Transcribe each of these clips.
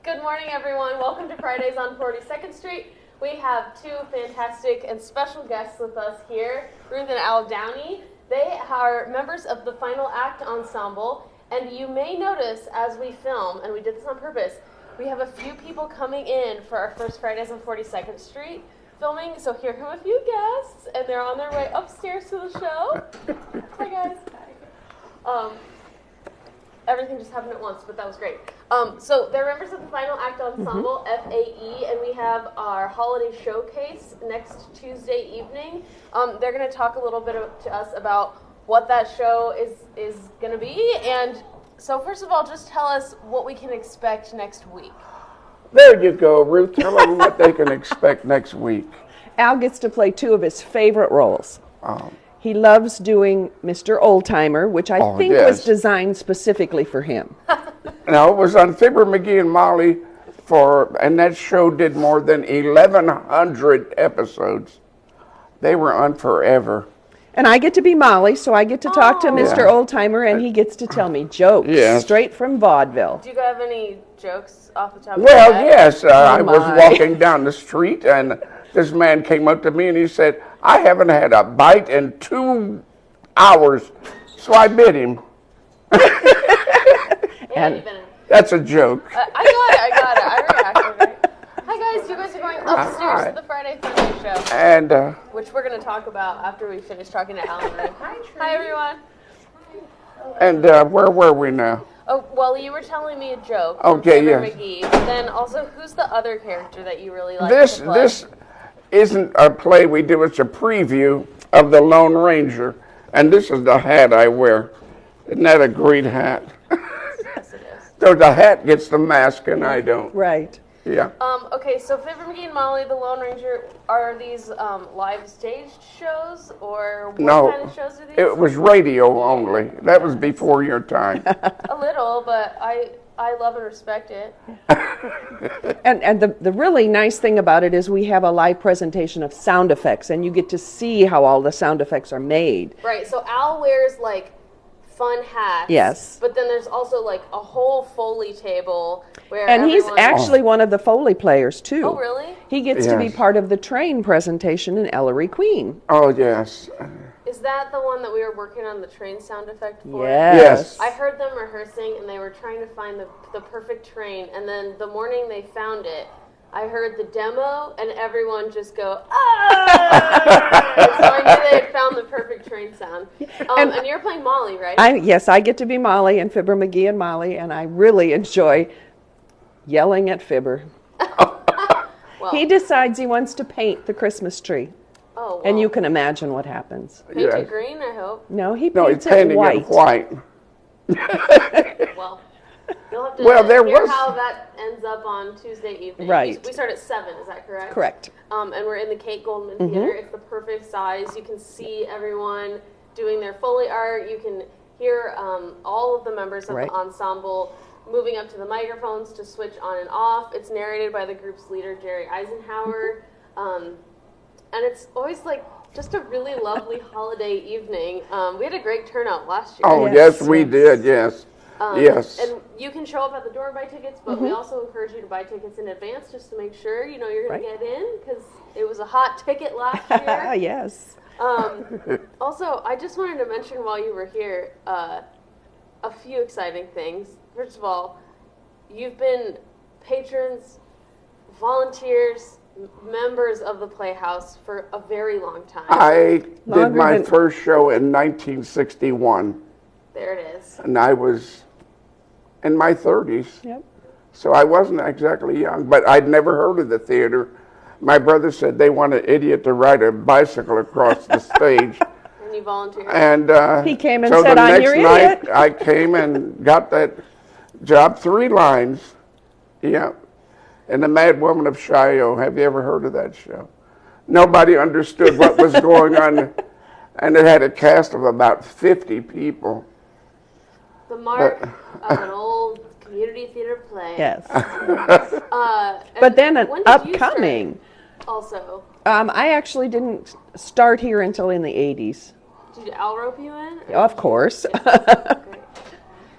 Good morning, everyone. Welcome to Fridays on 42nd Street. We have two fantastic and special guests with us here, Ruth and Al Downey. They are members of the Final Act Ensemble, and you may notice as we film, and we did this on purpose, we have a few people coming in for our first Fridays on 42nd Street filming, so here come a few guests, and they're on their way upstairs to the show. Hi, guys. Hi. Everything just happened at once, but that was great. So they're members of the Final Act Ensemble, FAE, and we have our holiday showcase next Tuesday evening. They're going to talk a little bit to us about what that show is going to be. And so first of all, just tell us what we can expect next week. There you go, Ruth. Tell them what they can expect next week. Al gets to play two of his favorite roles. He loves doing Mr. Oldtimer, which I think was designed specifically for him. No, it was on Fibber, McGee, and Molly, and that show did more than 1,100 episodes. They were on forever. And I get to be Molly, so I get to talk to Mr. Oldtimer, and he gets to tell me jokes straight from vaudeville. Do you have any jokes off the top of Well, your head? yes. I was walking down the street, and this man came up to me, and he said, "I haven't had a bite in 2 hours," so I bit him. And that's a joke. I got it. I reacted. Right? Hi, guys. You guys are going upstairs to the Friday Funny Show. And which we're going to talk about after we finish talking to Alan. Hi, everyone. And where were we now? Oh, well, you were telling me a joke. Okay, yes. yes. McGee. But then also, who's the other character that you really like to play? This isn't a play we do. It's a preview of The Lone Ranger. And this is the hat I wear. Isn't that a great hat? Yes, it is. So the hat gets the mask and I don't. Right. Yeah. Okay, so Fibber, McGee, and Molly, The Lone Ranger, are these live staged shows, or what kind of shows are these? It was radio only. That was before your time. A little, but I love and respect it. And the really nice thing about it is we have a live presentation of sound effects, and you get to see how all the sound effects are made. Right, so Al wears, like, fun hats. Yes. But then there's also, like, a whole Foley table where And he's actually one of the Foley players, too. Oh, really? He gets to be part of the train presentation in Ellery Queen. Oh, yes. Is that the one that we were working on the train sound effect for? Yes. I heard them rehearsing, and they were trying to find the perfect train, and then the morning they found it, I heard the demo, and everyone just go, ah! So I knew they had found the perfect train sound. And you're playing Molly, right? Yes, I get to be Molly and Fibber, McGee, and Molly, and I really enjoy yelling at Fibber. Well, he decides he wants to paint the Christmas tree. Oh, well. And you can imagine what happens. Paint it green, I hope. No, he he's paints it painting white. it white. Well, you'll have to hear how that ends up on Tuesday evening. Right. We start at 7, is that correct? Correct. And we're in the Kate Goldman Theater. It's the perfect size. You can see everyone doing their Foley art. You can hear all of the members of the ensemble moving up to the microphones to switch on and off. It's narrated by the group's leader, Jerry Eisenhower. And it's always like just a really lovely holiday evening. We had a great turnout last year. Oh, yes, we did, yes. Yes. And you can show up at the door and buy tickets, but we also encourage you to buy tickets in advance just to make sure you're going to get in, because it was a hot ticket last year. Yes. Also, I just wanted to mention while you were here a few exciting things. First of all, you've been patrons, volunteers, members of the Playhouse for a very long time. I did my first show in 1961. There it is. And I was in my 30s. Yep. So I wasn't exactly young, but I'd never heard of the theater. My brother said they want an idiot to ride a bicycle across the stage. And you volunteered. And he came and said, "I'm your idiot." So the next night, I came and got that job, 3 lines. Yeah. And The Mad Woman of Shiloh. Have you ever heard of that show? Nobody understood what was going on, and it had a cast of about 50 people. The mark of an old community theater play. Yes. But then an upcoming. Also. I actually didn't start here until in the 80s. Did Al rope you in? Of course. Great.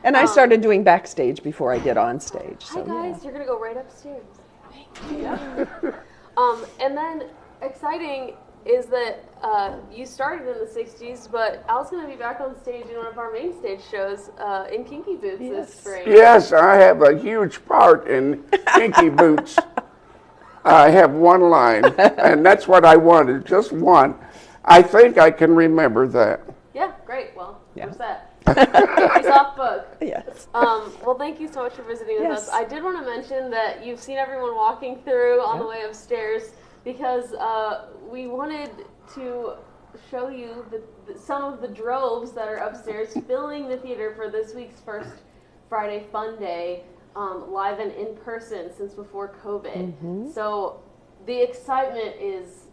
And I started doing backstage before I did on stage. Hi So, guys, you're gonna go right upstairs. Thank you. And then exciting is that you started in the 60s, but Al's going to be back on stage in one of our main stage shows in Kinky Boots this spring. Yes, I have a huge part in Kinky Boots. I have one line, and that's what I wanted, just one. I think I can remember that. Yeah, great. Well, we're set. It's off book. Yes. Well, thank you so much for visiting with us. I did want to mention that you've seen everyone walking through on the way upstairs because we wanted to show you some of the droves that are upstairs filling the theater for this week's first Friday Fun Day, live and in person since before COVID. So the excitement is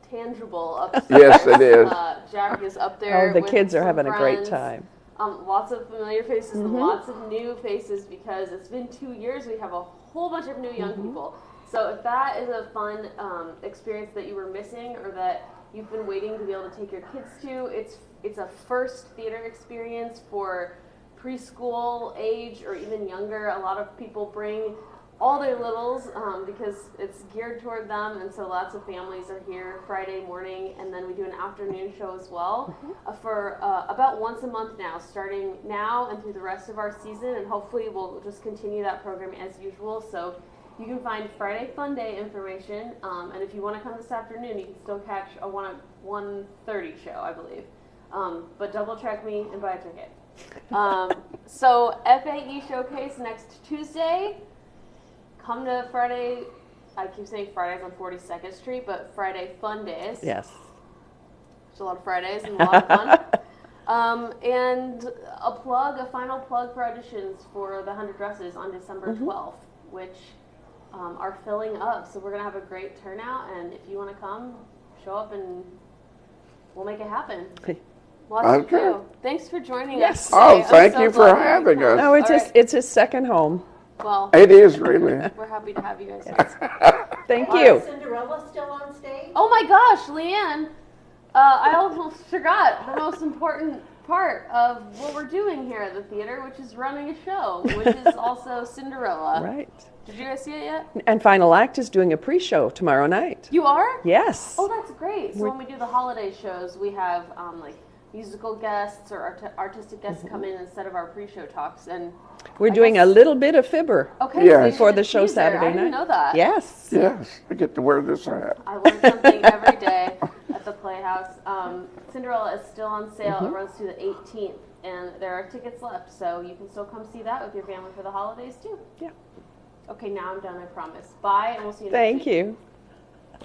tangible upstairs. Yes, it is. Jack is up there. Oh, the with kids are some having a great friends. time. Lots of familiar faces and lots of new faces because it's been 2 years. We have a whole bunch of new young people. So if that is a fun experience that you were missing or that you've been waiting to be able to take your kids to, it's a first theater experience for preschool age or even younger. A lot of people bring all their littles because it's geared toward them, and so lots of families are here Friday morning, and then we do an afternoon show as well for about once a month now, starting now and through the rest of our season, and hopefully we'll just continue that program as usual. So you can find Friday Fun Day information, and if you want to come this afternoon, you can still catch a 1:30 show, I believe. But double check me and buy a ticket. So FAE Showcase next Tuesday. Come to Friday, I keep saying Fridays on 42nd Street, but Friday Fun Days. Yes. There's a lot of Fridays and a lot of fun. And a final plug for auditions for the 100 Dresses on December 12th, which are filling up. So we're going to have a great turnout, and if you want to come, show up and we'll make it happen. Lots to do. Thanks for joining us today. Oh, thank you for having us. No, it's his second home. Well, it is really. We're happy to have you guys. Thank you. Is Cinderella still on stage? Oh my gosh, Leanne. I almost forgot the most important part of what we're doing here at the theater, which is running a show, which is also Cinderella. Right. Did you guys see it yet? And Final Act is doing a pre-show tomorrow night. You are? Yes. Oh, that's great. So when we do the holiday shows, we have like musical guests or artistic guests come in instead of our pre-show talks, and we're doing a little bit of fibber before the show Saturday night. I didn't know that. Yes. Yes, I get to wear this hat. I learn something every day at the Playhouse. Cinderella is still on sale. It runs through the 18th, and there are tickets left, so you can still come see that with your family for the holidays too. Yeah. Okay, now I'm done, I promise. Bye, and we'll see you next week. Thank you.